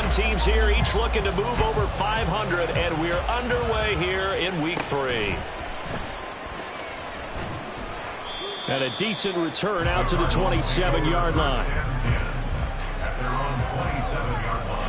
10 teams here, each looking to move over 500, and we're underway here in Week 3. And a decent return out to the 27-yard line. At their own 27-yard line.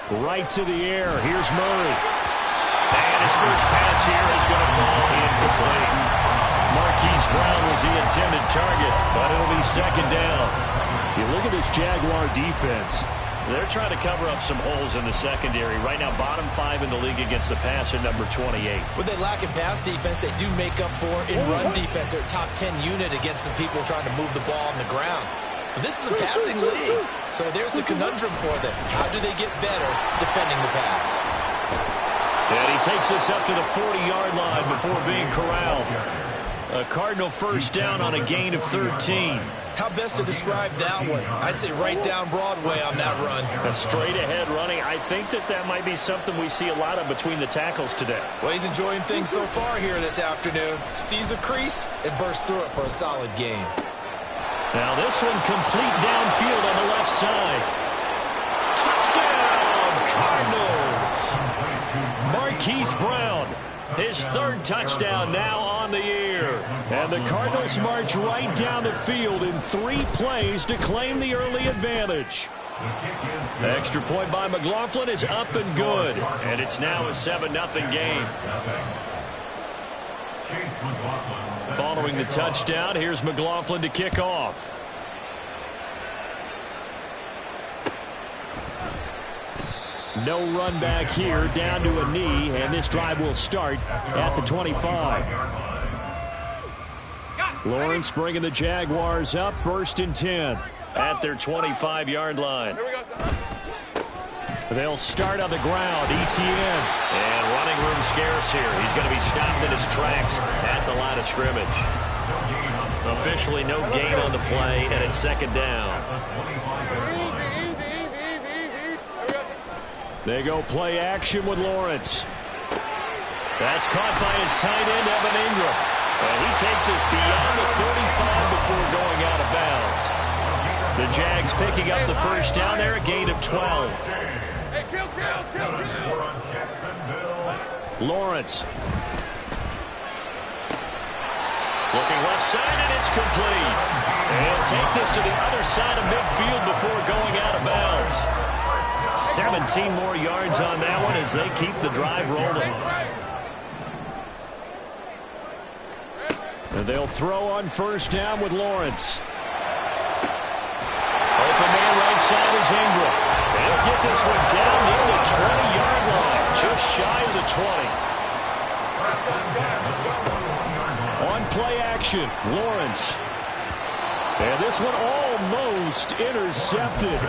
Right to the air. Here's Murray. And his first pass here is going to fall incomplete. Marquise Brown was the intended target, but it'll be second down. You look at this Jaguar defense. They're trying to cover up some holes in the secondary. Right now, bottom 5 in the league against the passer, number 28. With they lack in pass defense, they do make up for in run defense. They're a top 10 unit against the people trying to move the ball on the ground. But this is a passing league, so there's a conundrum for them. How do they get better defending the pass? And he takes us up to the 40-yard line before being corralled. A Cardinal first down on a gain of 13. How best to describe that one? I'd say right down Broadway on that run. A straight-ahead running. I think that might be something we see a lot of between the tackles today. Well, he's enjoying things so far here this afternoon. Sees a crease and bursts through it for a solid gain. Now this one complete downfield on the left side. Touchdown, Cardinals! Marquise Brown, his third touchdown now on the year. And the Cardinals march right down the field in 3 plays to claim the early advantage. The extra point by McLaughlin is up and good. And it's now a 7-0 game. Following the touchdown, here's McLaughlin to kick off. No run back here, down to a knee, and this drive will start at the 25. Lawrence bringing the Jaguars up, 1st and 10 at their 25-yard line. They'll start on the ground. ETN. And running room scarce here. He's going to be stopped in his tracks at the line of scrimmage. Officially no gain on the play, and it's second down. They go play action with Lawrence. That's caught by his tight end, Evan Ingram. And he takes us beyond the 35 before going out of bounds. The Jags picking up the first down there, a gain of 12. Lawrence. Looking left side, and it's complete. And take this to the other side of midfield before going out of bounds. 17 more yards on that one as they keep the drive rolling. And they'll throw on first down with Lawrence. Open man right side is Ingram. They'll get this one down near the 20-yard line, just shy of the 20. On play action, Lawrence. And this one almost intercepted.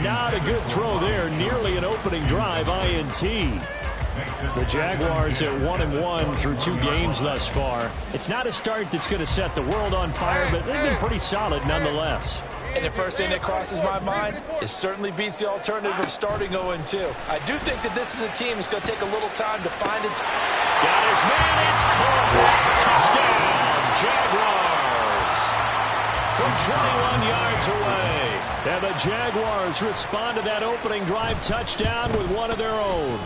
Not a good throw there, nearly an opening drive INT. The Jaguars at 1-1 through 2 games thus far. It's not a start that's going to set the world on fire, but they've been pretty solid nonetheless. And the first thing that crosses my mind, it certainly beats the alternative of starting 0-2. I do think that this is a team that's going to take a little time to find its... Got his man, it's caught. Touchdown, Jaguars. From 21 yards away. And the Jaguars respond to that opening drive touchdown with one of their own.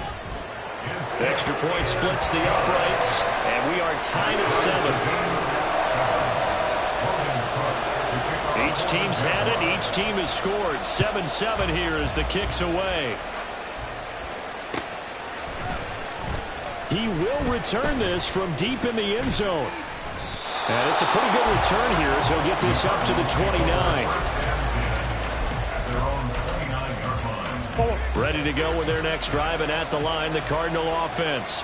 Extra point splits the uprights, and we are tied at 7. Each team's had it. Each team has scored. 7-7 here as the kick's away. He will return this from deep in the end zone. And it's a pretty good return here as he'll get this up to the 29. Ready to go with their next drive, and at the line, the Cardinal offense.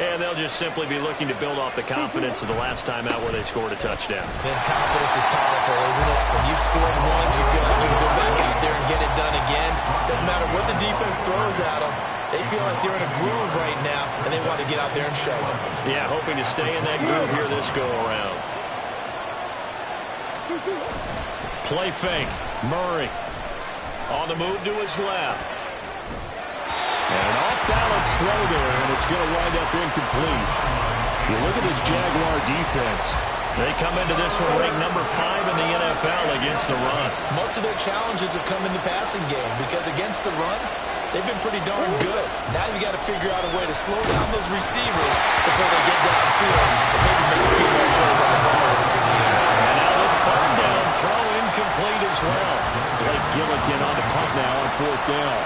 And they'll just simply be looking to build off the confidence of the last time out where they scored a touchdown. And confidence is powerful, isn't it? When you've scored once, you feel like you can go back out there and get it done again. Doesn't matter what the defense throws at them. They feel like they're in a groove right now, and they want to get out there and show it. Yeah, hoping to stay in that groove here this go-around. Play fake. Murray on the move to his left. And an off-balance throw there, and it's going to wind up incomplete. You look at this Jaguar defense. They come into this one ranked number 5 in the NFL against the run. Most of their challenges have come in the passing game because against the run, they've been pretty darn good. Now you got to figure out a way to slow down those receivers before they get downfield and maybe make a few more plays on the ball when it's in the air. And now the third down throw incomplete as well. Blake Gillikin on the punt now on 4th down.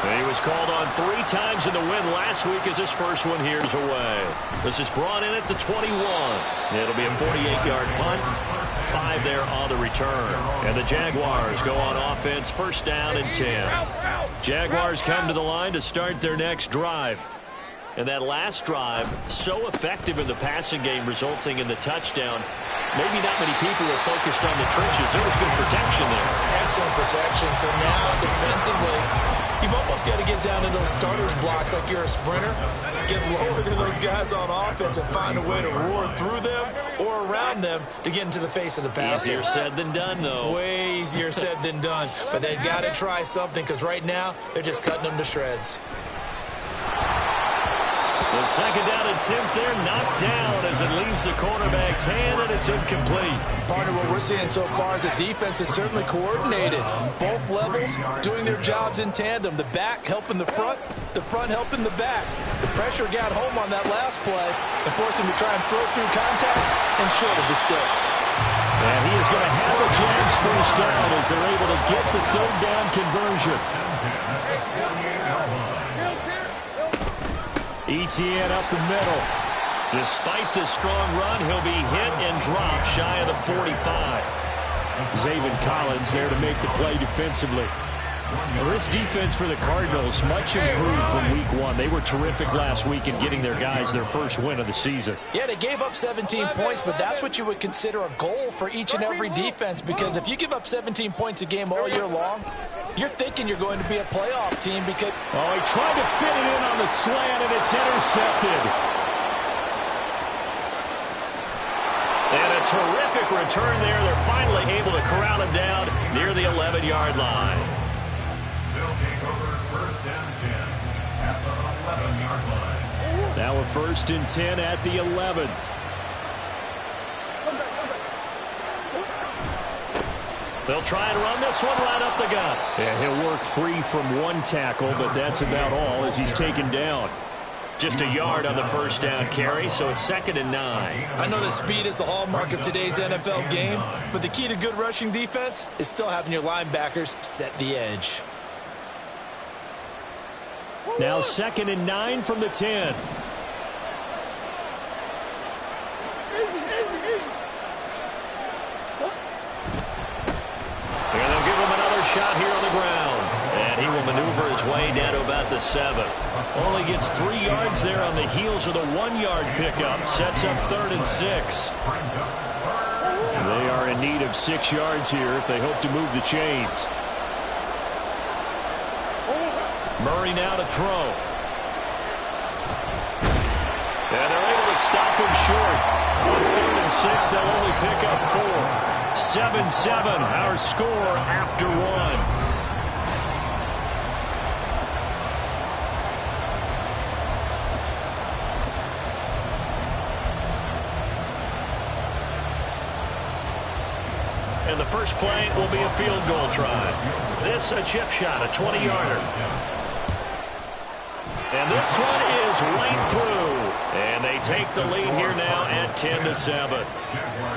He was called on 3 times in the win last week as his first one here's away. This is brought in at the 21. It'll be a 48-yard punt. 5 there on the return. And the Jaguars go on offense, first down and 10. Jaguars come to the line to start their next drive. And that last drive, so effective in the passing game, resulting in the touchdown. Maybe not many people were focused on the trenches. There was good protection there. Excellent protection. So now, defensively, you've almost got to get down to those starters blocks like you're a sprinter. Get lower than those guys on offense and find a way to roar through them or around them to get into the face of the passer. Easier said than done, though. Way easier said than done. But they've got to try something because right now, they're just cutting them to shreds. The second down attempt there knocked down as it leaves the cornerback's hand, and it's incomplete. Partner, what we're seeing so far is the defense is certainly coordinated. Both levels doing their jobs in tandem. The back helping the front helping the back. The pressure got home on that last play and forced him to try and throw through contact and short of the sticks. And he is going to have a Jags first down as they're able to get the third down conversion. Etienne up the middle. Despite the strong run, he'll be hit and dropped shy of the 45. Zaven Collins there to make the play defensively. Well, this defense for the Cardinals, much improved from week 1. They were terrific last week in getting their guys their first win of the season. Yeah, they gave up 17 points, but that's what you would consider a goal for each and every defense, because if you give up 17 points a game all year long, you're thinking you're going to be a playoff team because... Oh, he tried to fit it in on the slant, and it's intercepted. And a terrific return there. They're finally able to corral him down near the 11-yard line. They'll take over first and 10 at the 11-yard line. Now a first and 10 at the 11. They'll try and run this one right up the gut. And he'll work free from one tackle, but that's about all as he's taken down. Just a yard on the first down carry, so it's 2nd and 9. I know that speed is the hallmark of today's NFL game, but the key to good rushing defense is still having your linebackers set the edge. Now 2nd and 9 from the 10. And they'll give him another shot here on the ground. And he will maneuver his way down to about the 7. Only gets 3 yards there on the heels of the 1-yard pickup. Sets up 3rd and 6. They are in need of 6 yards here if they hope to move the chains. Murray now to throw. And they're able to stop him short. On 3rd and 6, they'll only pick up 4. 7-7, our score after 1. And the first play will be a field goal try. This a chip shot, a 20-yarder. And this one is right through. And they take the lead here now at 10-7.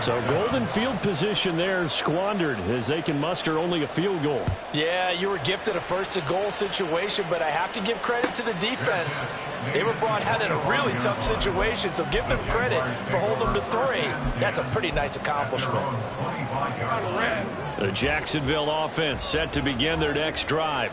So golden field position there squandered as they can muster only a field goal. Yeah, you were gifted a first-to-goal situation, but I have to give credit to the defense. They were brought out in a really tough situation, so give them credit for holding them to 3. That's a pretty nice accomplishment. The Jacksonville offense set to begin their next drive.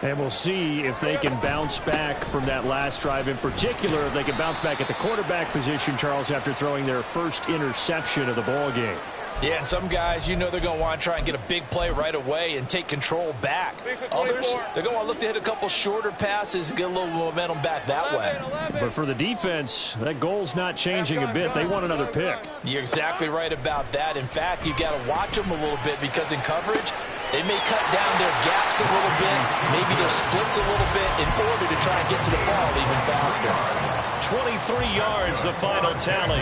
And we'll see if they can bounce back from that last drive. In particular, if they can bounce back at the quarterback position, Charles, after throwing their first interception of the ball game. Yeah, and some guys, you know they're going to want to try and get a big play right away and take control back. Others, they're going to want to look to hit a couple shorter passes and get a little momentum back that way. But for the defense, that goal's not changing a bit. They want another pick. You're exactly right about that. In fact, you got to watch them a little bit because in coverage, they may cut down their gaps a little bit, maybe their splits a little bit in order to try and get to the ball even faster. 23 yards, the final tally.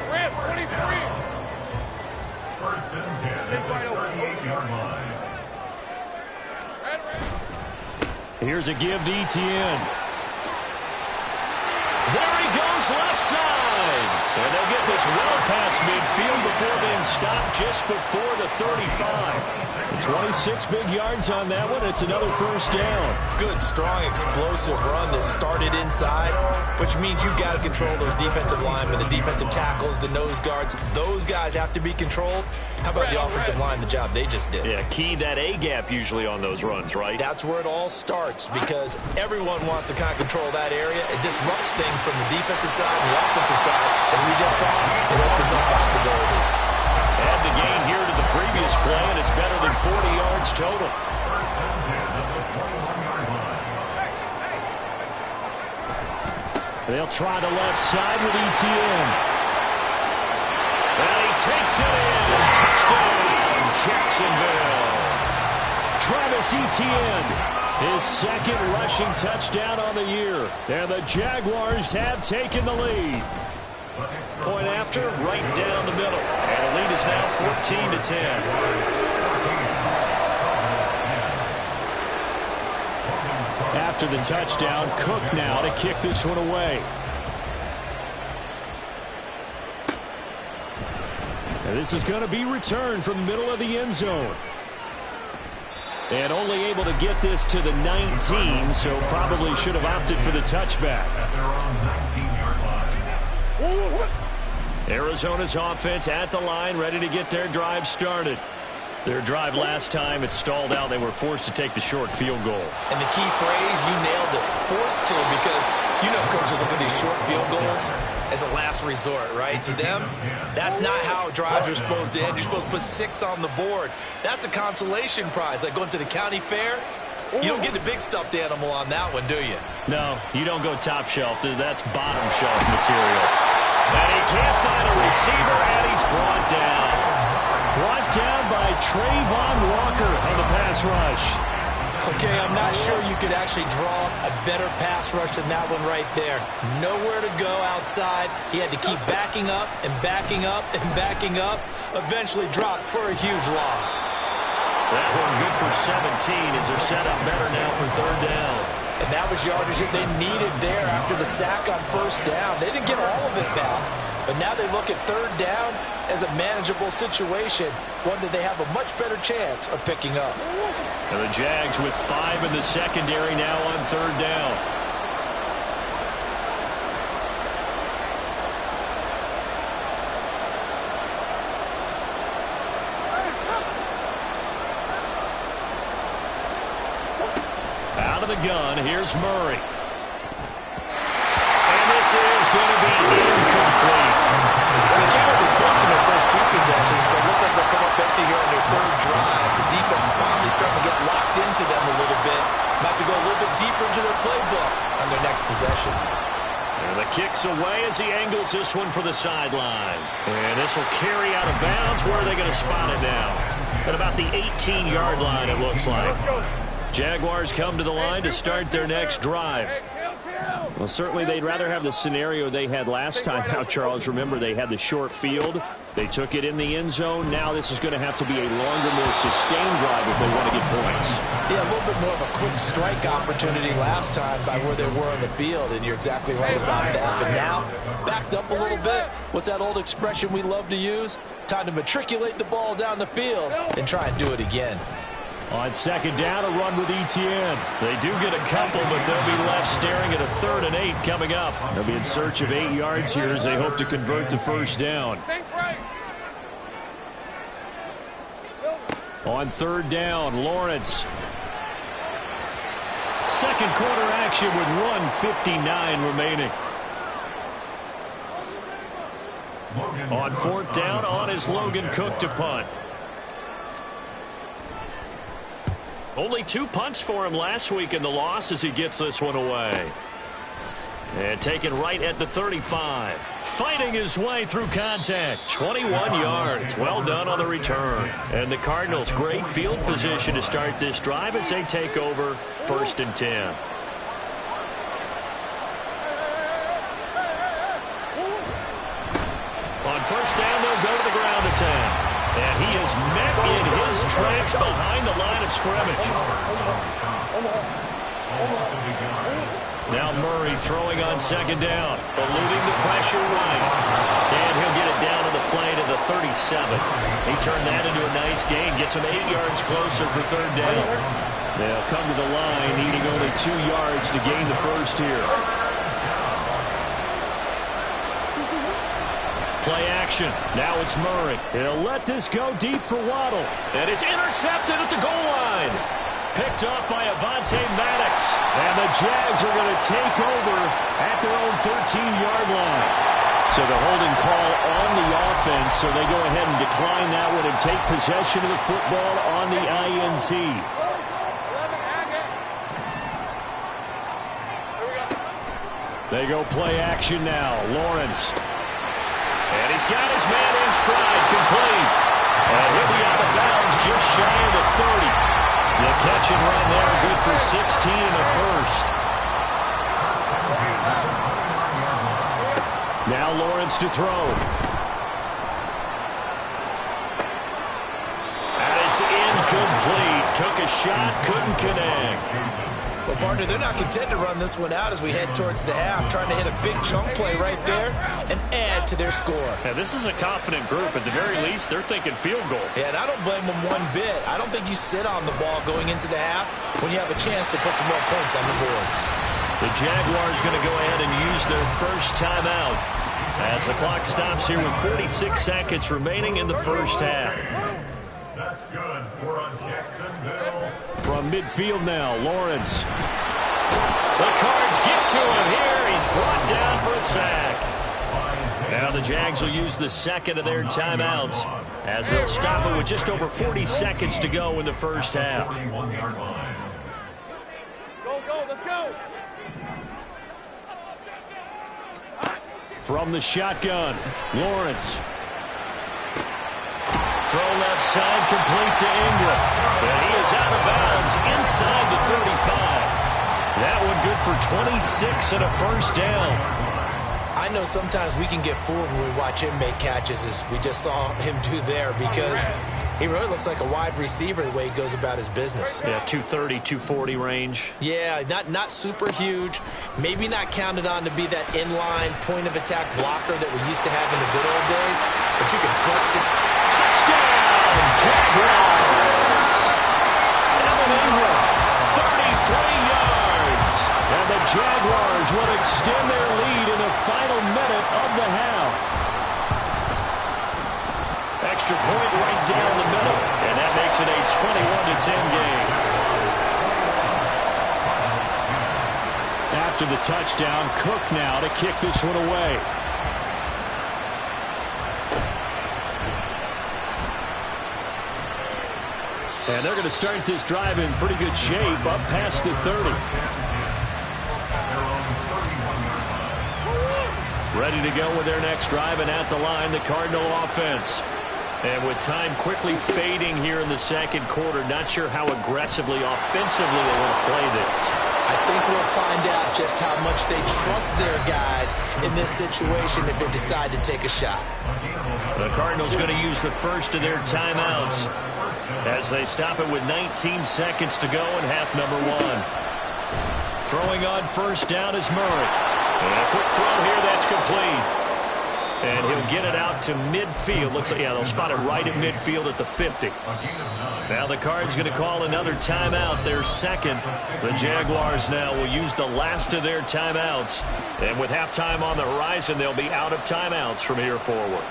Red, 23. First and 10 at the 38-yard line. Here's a give to Etienne. There he goes, left side. And they'll get this well past midfield before being stopped just before the 35. 26 big yards on that one. It's another first down. Good, strong, explosive run that started inside, which means you've got to control those defensive linemen, the defensive tackles, the nose guards. Those guys have to be controlled. How about the offensive line, the job they just did? Yeah, key that A-gap usually on those runs, right? That's where it all starts because everyone wants to kind of control that area. It disrupts things from the defensive side and the offensive side. As we just saw, it opens up possibilities. Add the gain here to the previous play, and it's better than 40 yards total. First and 10 at the 21-yard line. They'll try the left side with Etienne. And he takes it in. Touchdown, Jacksonville. Travis Etienne, his second rushing touchdown on the year. And the Jaguars have taken the lead. Point after, right down the middle. And the lead is now 14-10. After the touchdown, Cook now to kick this one away. And this is going to be returned from the middle of the end zone. And only able to get this to the 19, so probably should have opted for the touchback. At their own 19-yard line. Arizona's offense at the line, ready to get their drive started. Their drive last time, it stalled out. They were forced to take the short field goal. And the key phrase, you nailed it, forced to, because you know coaches look at these short field goals as a last resort, right? To them, that's not how drives are supposed to end. You're supposed to put 6 on the board. That's a consolation prize, like going to the county fair. You don't get the big stuffed animal on that one, do you? No, you don't go top shelf. That's bottom shelf material. And he can't find a receiver, and he's brought down. Brought down by Trayvon Walker on the pass rush. Okay, I'm not sure you could actually draw a better pass rush than that one right there. Nowhere to go outside. He had to keep backing up and backing up and backing up. Eventually dropped for a huge loss. That one good for 17 as they're set up better now for third down. And that was yardage that they needed there after the sack on first down. They didn't get all of it back, but now they look at third down as a manageable situation, one that they have a much better chance of picking up. And the Jags with 5 in the secondary now on third down. Out of the gun, here's Murray. And this is going to be incomplete. They came up with points in their first 2 possessions, but it looks like they'll come up empty here on their third drive. The defense finally starting to get locked into them a little bit. Might have to go a little bit deeper into their playbook on their next possession. And the kick's away as he angles this one for the sideline. And this will carry out of bounds. Where are they going to spot it now? At about the 18-yard line, it looks like. Jaguars come to the line to start their next drive. Well, certainly they'd rather have the scenario they had last time out, Charles. Remember, they had the short field. They took it in the end zone. Now this is going to have to be a longer, more sustained drive if they want to get points. Yeah, a little bit more of a quick strike opportunity last time by where they were on the field, and you're exactly right about that. But now, backed up a little bit. What's that old expression we love to use? Time to matriculate the ball down the field and try and do it again. On second down, a run with Etienne. They do get a couple, but they'll be left staring at a 3rd and 8 coming up. They'll be in search of 8 yards here as they hope to convert the first down. On third down, Lawrence. second quarter action with 1:59 remaining. On fourth down, on is Logan Cook to punt. Only 2 punts for him last week in the loss as he gets this one away. And taken right at the 35. Fighting his way through contact. 21 yards. Well done on the return. And the Cardinals, great field position to start this drive as they take over 1st and 10. On first down, they'll go to the ground attack. And he is met in his tracks behind the line of scrimmage. Now Murray throwing on second down, eluding the pressure right. And he'll get it down to the play to the 37. He turned that into a nice gain, gets him 8 yards closer for third down. They'll come to the line, needing only 2 yards to gain the first here. Play action. Now it's Murray. He'll let this go deep for Waddle. And it's intercepted at the goal line. Picked off by Avonte Maddox. And the Jags are going to take over at their own 13-yard line. So the holding call on the offense, so they go ahead and decline that one and take possession of the football on the INT. They go play action now. Lawrence. And he's got his man in stride, complete. And he'll be out of bounds just shy of the 30. The catch and run there, good for 16 in the first. Now Lawrence to throw. And it's incomplete. Took a shot, couldn't connect. Well, partner, they're not content to run this one out as we head towards the half, trying to hit a big chunk play right there and add to their score. Yeah, this is a confident group. At the very least, they're thinking field goal. Yeah, and I don't blame them one bit. I don't think you sit on the ball going into the half when you have a chance to put some more points on the board. The Jaguars going to go ahead and use their first timeout as the clock stops here with 46 seconds remaining in the first half. That's good for Jacksonville. From midfield now, Lawrence. The Cards get to him here. He's brought down for a sack. Now the Jags will use the second of their timeouts as they'll stop it with just over 40 seconds to go in the first half. Go, let's go. From the shotgun, Lawrence. Throw left side, complete to Ingram. And he is out of bounds inside the 35. That one good for 26 and a first down. I know sometimes we can get fooled when we watch him make catches, as we just saw him do there, because he really looks like a wide receiver the way he goes about his business. Yeah, 230, 240 range. Yeah, not super huge. Maybe not counted on to be that inline point-of-attack blocker that we used to have in the good old days, but you can flex it. Touchdown, Jaguars! Evan Ingram, 33 yards. And the Jaguars will extend their lead in the final minute of the half. Extra point right down the middle, and that makes it a 21-10 game. After the touchdown, Cook now to kick this one away. And they're going to start this drive in pretty good shape, up past the 30. Ready to go with their next drive, and at the line, the Cardinal offense. And with time quickly fading here in the second quarter, not sure how aggressively, offensively they want to play this. I think we'll find out just how much they trust their guys in this situation if they decide to take a shot. The Cardinals going to use the first of their timeouts as they stop it with 19 seconds to go in half number one. Throwing on first down is Murray. And a quick throw here, that's complete. And he'll get it out to midfield. Looks like, yeah, they'll spot it right at midfield at the 50. Now the Cards going to call another timeout, their second. The Jaguars now will use the last of their timeouts. And with halftime on the horizon, they'll be out of timeouts from here forward.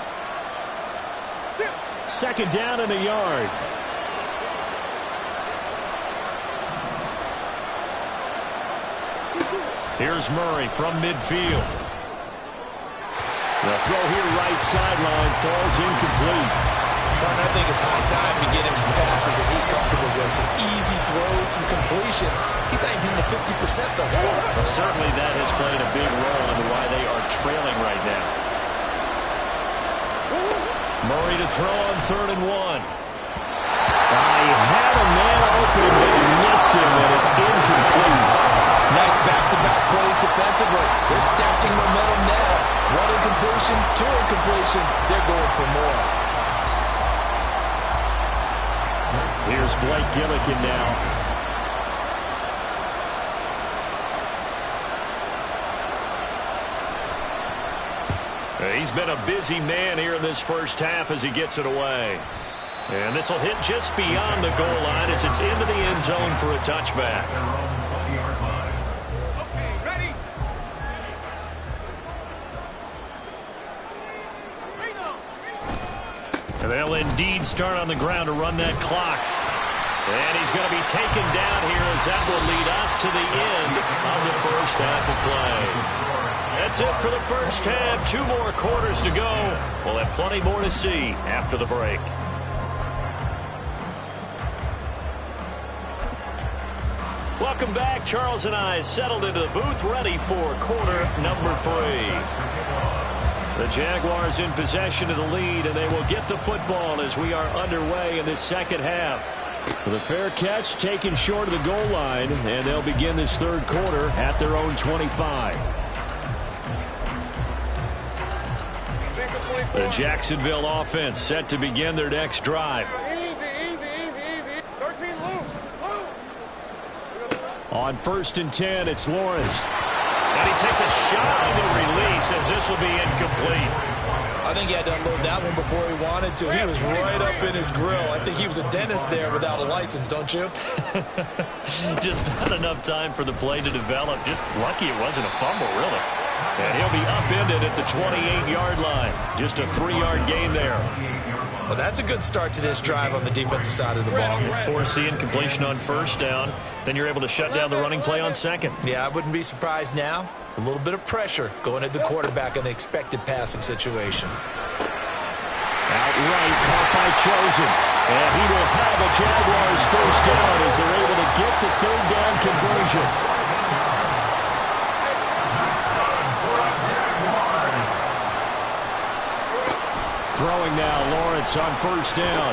Second down and a yard. Here's Murray from midfield. The throw here right sideline falls incomplete. I think it's high time to get him some passes that he's comfortable with. Some easy throws, some completions. He's not even hitting the 50% thus far. Well, certainly that has played a big role into why they are trailing right now. Murray to throw on 3rd and 1. He had a man open, but he missed him, and it's incomplete. Nice back-to-back plays defensively. They're stacking momentum now. 1 incompletion, 2 incompletion. They're going for more. Here's Blake Gillikin now. He's been a busy man here in this first half as he gets it away. And this will hit just beyond the goal line as it's into the end zone for a touchback. Okay, ready? And they'll indeed start on the ground to run that clock. And he's going to be taken down here as that will lead us to the end of the first half of play. That's it for the first half. 2 more quarters to go. We'll have plenty more to see after the break. Welcome back. Charles and I settled into the booth ready for quarter number 3. The Jaguars in possession of the lead, and they will get the football as we are underway in this second half. The fair catch taken short of the goal line, and they'll begin this third quarter at their own 25. The Jacksonville offense set to begin their next drive. Easy. 13, Luke. On 1st and 10, it's Lawrence. And he takes a shot on the release as this will be incomplete. I think he had to unload that one before he wanted to. He was right up in his grill. I think he was a dentist there without a license, don't you? Just not enough time for the play to develop. Just lucky it wasn't a fumble, really. And he'll be upended at the 28-yard line. Just a 3-yard gain there. Well, that's a good start to this drive on the defensive side of the ball. Force the incompletion on 1st down. Then you're able to shut down the running play on 2nd. Yeah, I wouldn't be surprised now. A little bit of pressure going at the quarterback in an expected passing situation. Outright caught by Chosen. And he will have a Jaguars first down as they're able to get the 3rd down conversion. Throwing now, Lawrence on 1st down.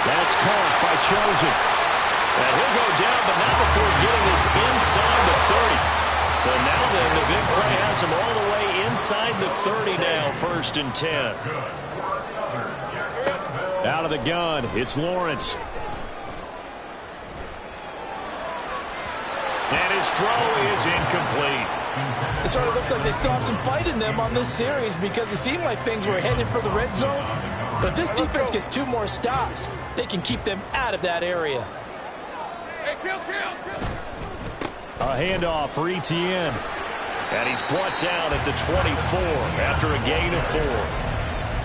That's caught by Chosen. And he'll go down, but not before getting this inside the 30. So now then, the big play has him all the way inside the 30 now, 1st and 10. Out of the gun, it's Lawrence. And his throw is incomplete. It sort of looks like they still have some fight in them on this series because it seemed like things were headed for the red zone. But if this defense gets 2 more stops, they can keep them out of that area. Hey, kill. A handoff for Etienne. And he's brought down at the 24 after a gain of 4.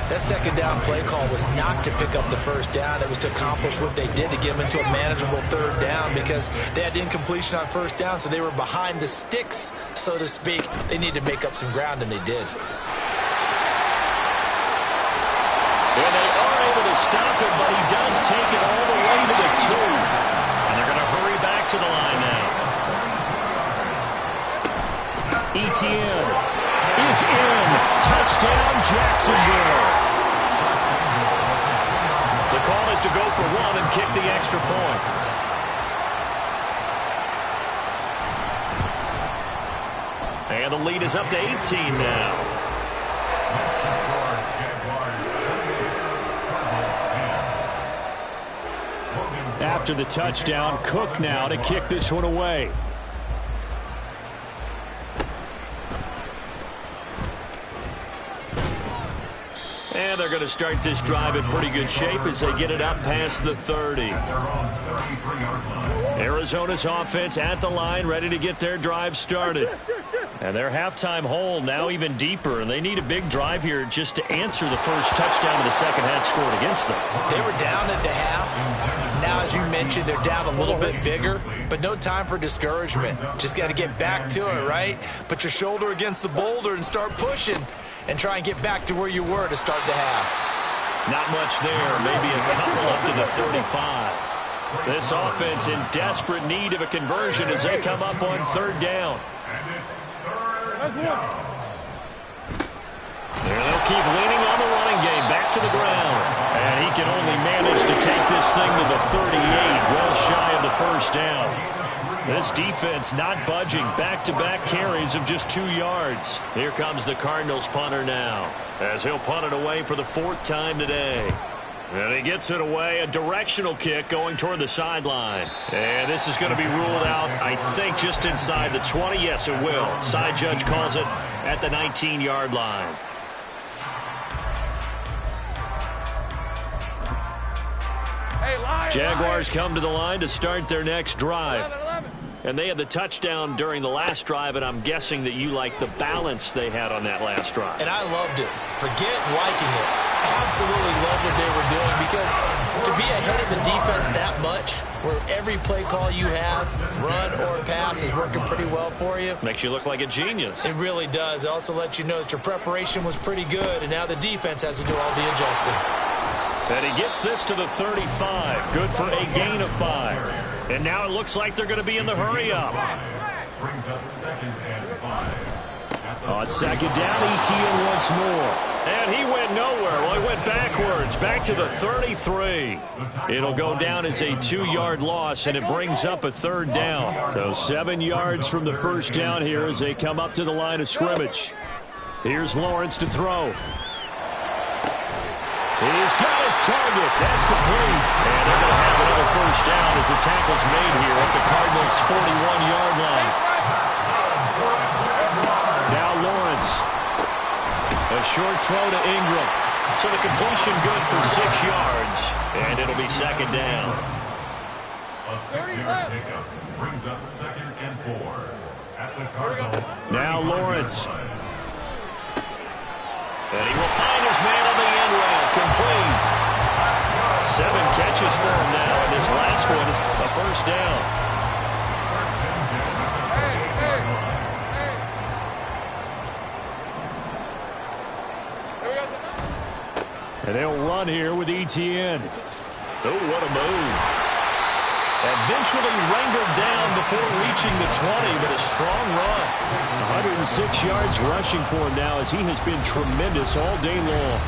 That 2nd down play call was not to pick up the 1st down. It was to accomplish what they did to get them into a manageable 3rd down because they had incompletion on 1st down, so they were behind the sticks, so to speak. They needed to make up some ground, and they did. And they are able to stop it, but he does take it all the way to the 2. And they're going to hurry back to the line now. Etienne is in. Touchdown, Jacksonville. The call is to go for 1 and kick the extra point. And the lead is up to 18 now. After the touchdown, Cook now to kick this one away. And they're going to start this drive in pretty good shape as they get it up past the 30. Arizona's offense at the line, ready to get their drive started. And their halftime hole now even deeper, and they need a big drive here just to answer the first touchdown of the second half scored against them. They were down at the half. Now, as you mentioned, they're down a little bit bigger, but no time for discouragement. Just got to get back to it, right? Put your shoulder against the boulder and start pushing and try and get back to where you were to start the half. Not much there, maybe a couple up to the 35. This offense in desperate need of a conversion as they come up on third down. There they'll keep leaning on the running game, back to the ground. And he can only manage to take this thing to the 38, well shy of the first down. This defense not budging, back-to-back carries of just 2 yards. Here comes the Cardinals punter now, as he'll punt it away for the 4th time today. And he gets it away, a directional kick going toward the sideline. And this is going to be ruled out, I think, just inside the 20. Yes, it will. Side judge calls it at the 19-yard line. Jaguars come to the line to start their next drive. 11. And they had the touchdown during the last drive, and I'm guessing that you like the balance they had on that last drive. And I loved it. Forget liking it. Absolutely love what they were doing, because to be ahead of the defense that much, where every play call you have, run or pass, is working pretty well for you. Makes you look like a genius. It really does. It also lets you know that your preparation was pretty good, and now the defense has to do all the adjusting. And he gets this to the 35. Good for a gain of 5. And now it looks like they're going to be in the hurry-up. Brings up 2nd and 5. On 2nd down, Etienne once more. And he went nowhere. Well, he went backwards, back to the 33. It'll go down as a 2-yard loss, and it brings up a 3rd down. So 7 yards from the first down here as they come up to the line of scrimmage. Here's Lawrence to throw. He's got his target. That's complete. And they're going to have another first down as the tackle's made here at the Cardinals' 41-yard line. Now Lawrence. A short throw to Ingram. So the completion good for 6 yards. And it'll be 2nd down. A 6-yard pickup brings up 2nd and 4. At the Cardinals. Now Lawrence. And he will find his man on the end route. Complete. 7 catches for him now. And this last one, a first down. And they'll run here with Etienne. Oh, what a move. Eventually wrangled down before reaching the 20, but a strong run. 106 yards rushing for him now, as he has been tremendous all day long.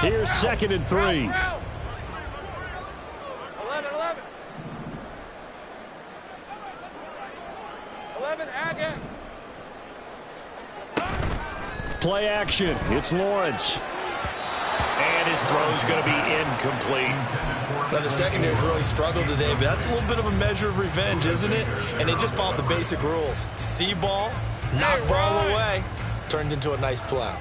Here's 2nd and 3. 11. 11 again. Play action. It's Lawrence. And his throw's going to be incomplete. Now, the secondary's really struggled today, but that's a little bit of a measure of revenge, isn't it? And they just followed the basic rules. See ball, knock ball away. Turned into a nice play.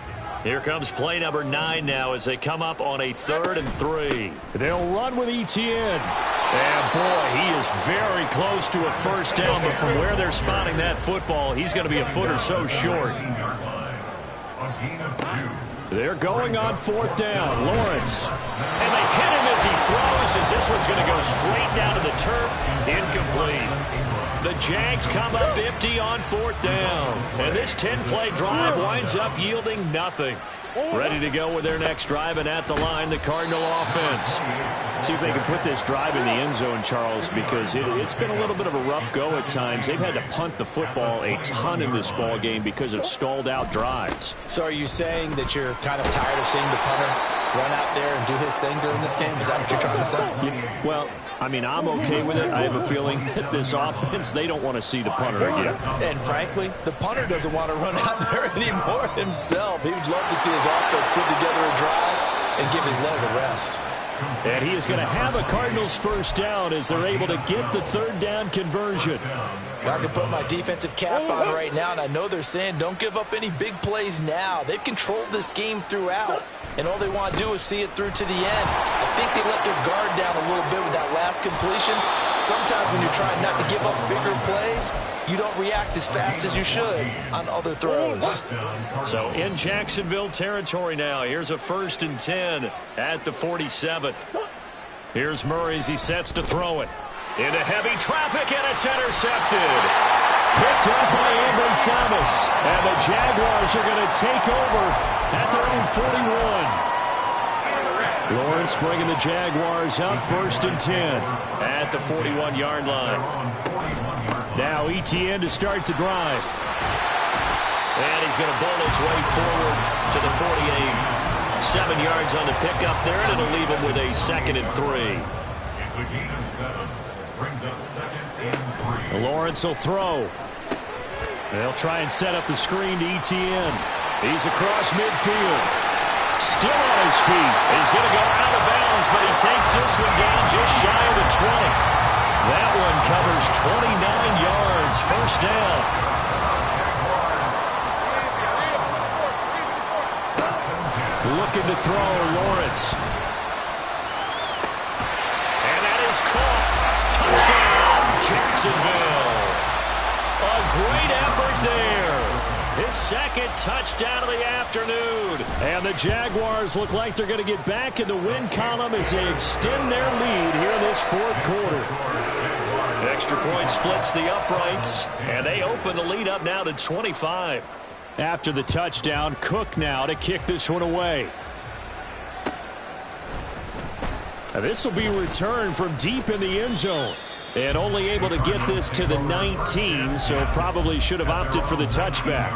Here comes play number 9 now as they come up on a 3rd and 3. They'll run with Etienne. And, boy, he is very close to a first down, but from where they're spotting that football, he's going to be a foot or so short. They're going on 4th down. Lawrence. And they hit him as he throws, as this one's going to go straight down to the turf. Incomplete. The Jags come up empty on 4th down. And this 10-play drive winds up yielding nothing. Ready to go with their next drive, and at the line, the Cardinal offense. See if they can put this drive in the end zone, Charles, because it's been a little bit of a rough go at times. They've had to punt the football a ton in this ball game because of stalled-out drives. So are you saying that you're kind of tired of seeing the punter run out there and do his thing during this game? Is that what you're trying to say? Well, I mean, I'm okay with it. I have a feeling that this offense, they don't want to see the punter again. And frankly, the punter doesn't want to run out there anymore himself. He would love to see his offense put together a drive and give his leg a rest. And he is going to have a Cardinals first down as they're able to get the 3rd down conversion. I can put my defensive cap on right now, and I know they're saying don't give up any big plays now. They've controlled this game throughout, and all they want to do is see it through to the end. I think they let their guard down a little bit with that last completion. Sometimes when you're trying not to give up bigger plays, you don't react as fast as you should on other throws. So in Jacksonville territory now. Here's a 1st and 10 at the 47. Here's Murray as he sets to throw it. Into heavy traffic, and it's intercepted. Picked up by Ambry Thomas. And the Jaguars are going to take over at their own 41. Lawrence bringing the Jaguars up 1st and 10 at the 41-yard line. Now Etienne to start the drive. And he's going to bowl his way forward to the 48. 7 yards on the pickup there, and it'll leave him with a 2nd and 3. It's a gain of 7. Brings up 2nd and 3. Lawrence will throw. They'll try and set up the screen to Etienne. He's across midfield. Still on his feet. He's going to go out of bounds, but he takes this one down just shy of the 20. That one covers 29 yards. 1st down. Looking to throw, Lawrence. And that is caught. Touchdown, Jacksonville. A great effort there. His 2nd touchdown of the afternoon. And the Jaguars look like they're going to get back in the win column as they extend their lead here in this 4th quarter. Extra point splits the uprights, and they open the lead up now to 25. After the touchdown, Cook now to kick this one away. Now this will be returned from deep in the end zone. And only able to get this to the 19, so probably should have opted for the touchback.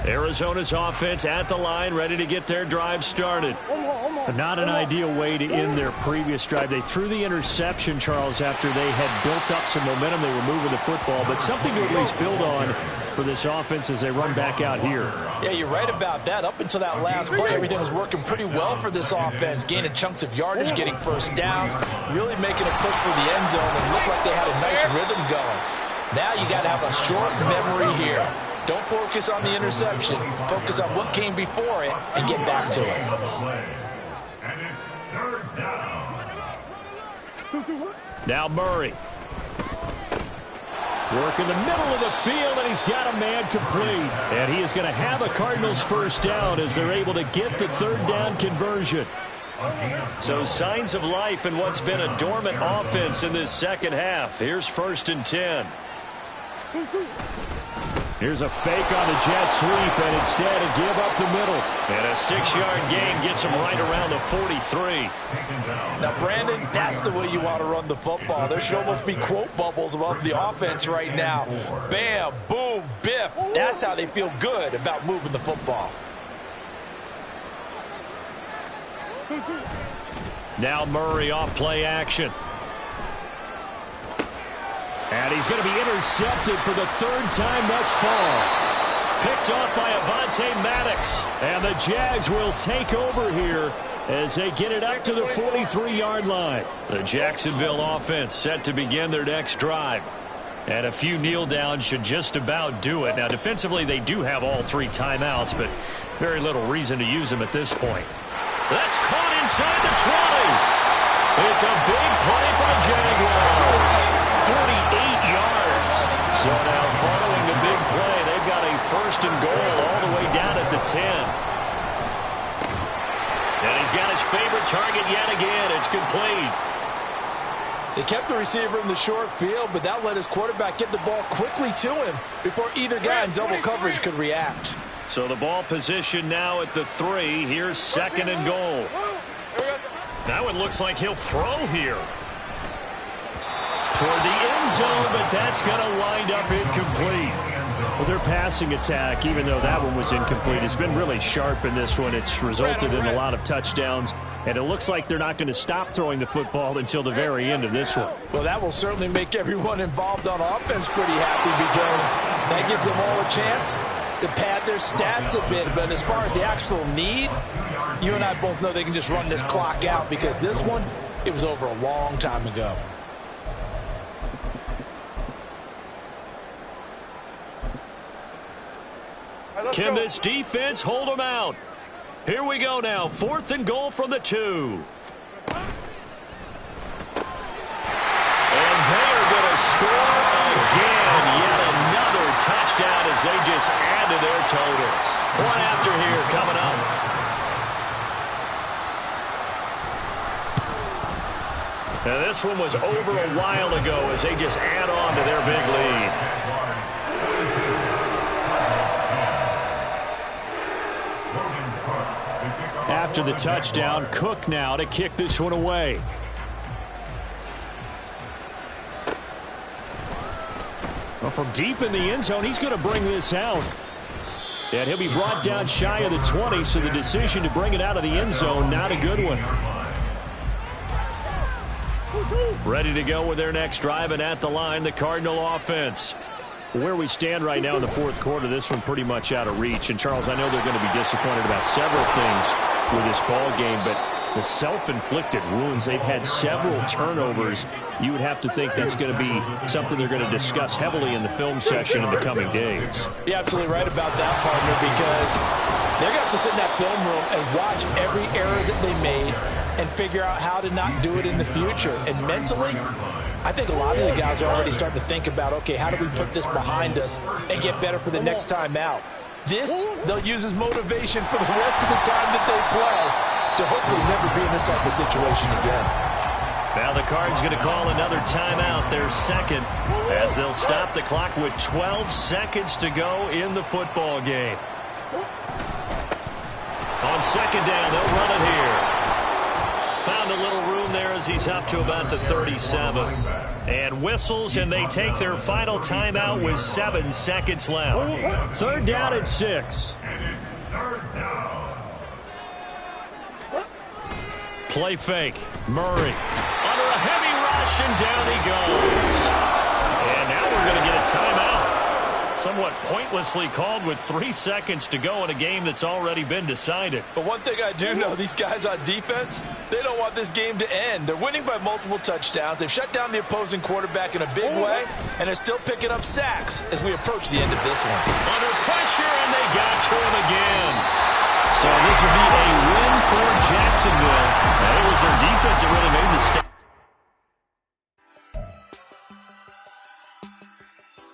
Arizona's offense at the line, ready to get their drive started. But not an ideal way to end their previous drive. They threw the interception, Charles, after they had built up some momentum. They were moving the football, but something to at least build on for this offense as they run back out here. Yeah, you're right about that. Up until that last play, everything was working pretty well for this offense, gaining chunks of yardage, getting 1st downs, really making a push for the end zone, and looked like they had a nice rhythm going. Now you got to have a short memory here. Don't focus on the interception. Focus on what came before it and get back to it. And it's 3rd down. Now Murray. Work in the middle of the field, and he's got a man complete. And he is going to have a Cardinals 1st down as they're able to get the 3rd down conversion. So signs of life in what's been a dormant offense in this 2nd half. Here's 1st and 10. Here's a fake on the jet sweep, and instead a give up the middle. And a 6-yard gain gets him right around the 43. Now, Brandon, that's the way you want to run the football. There should almost be quote bubbles above the offense right now. Bam, boom, biff. That's how they feel good about moving the football. Now Murray off play action. And he's going to be intercepted for the 3rd time thus far. Picked off by Avonte Maddox. And the Jags will take over here as they get it up to the 43-yard line. The Jacksonville offense set to begin their next drive. And a few kneel downs should just about do it. Now, defensively, they do have all 3 timeouts, but very little reason to use them at this point. That's caught inside the 20. It's a big play for the Jaguars. 48 yards. So now following the big play, they've got a 1st and goal all the way down at the 10. And he's got his favorite target yet again. It's complete. They kept the receiver in the short field, but that let his quarterback get the ball quickly to him before either guy in double coverage could react. So the ball position now at the 3. Here's 2nd and goal. That one looks like he'll throw here. Toward the end zone, but that's going to wind up incomplete. Well, their passing attack, even though that one was incomplete, has been really sharp in this one. It's resulted in a lot of touchdowns, and it looks like they're not going to stop throwing the football until the very end of this one. Well, that will certainly make everyone involved on offense pretty happy because that gives them all a chance to pad their stats a bit. But as far as the actual need, you and I both know they can just run this clock out because this one, it was over a long time ago. Can this defense hold them out? Here we go now. 4th and goal from the 2. And they are going to score again. Yet another touchdown as they just add to their totals. One after here coming up. Now this one was over a while ago as they just add on to their big lead. After the touchdown, Cook now to kick this one away. Well, from deep in the end zone, he's going to bring this out. And he'll be brought down shy of the 20, so the decision to bring it out of the end zone, not a good one. Ready to go with their next drive, and at the line, the Cardinal offense. Where we stand right now in the 4th quarter, this one pretty much out of reach. And, Charles, I know they're going to be disappointed about several things with this ball game, but the self-inflicted wounds, they've had several turnovers. You would have to think that's going to be something they're going to discuss heavily in the film session in the coming days. You're absolutely right about that, partner, because they're going to have to sit in that film room and watch every error that they made and figure out how to not do it in the future. And mentally, I think a lot of the guys are already starting to think about, okay, how do we put this behind us and get better for the next time out? This, they'll use as motivation for the rest of the time that they play to hopefully never be in this type of situation again. Now the Cards going to call another timeout, their second, as they'll stop the clock with 12 seconds to go in the football game. On 2nd down, they'll run it here. Found a little room there as he's up to about the 37. And whistles, and they take their final timeout with 7 seconds left. 3rd down and 6. And it's 3rd down. Play fake. Murray under a heavy rush, and down he goes. And now we're going to get a timeout. Somewhat pointlessly called with 3 seconds to go in a game that's already been decided. But one thing I do know, these guys on defense, they don't want this game to end. They're winning by multiple touchdowns. They've shut down the opposing quarterback in a big way, and they're still picking up sacks as we approach the end of this one. Under pressure, and they got to him again. So this will be a win for Jacksonville. And it was their defense that really made the step.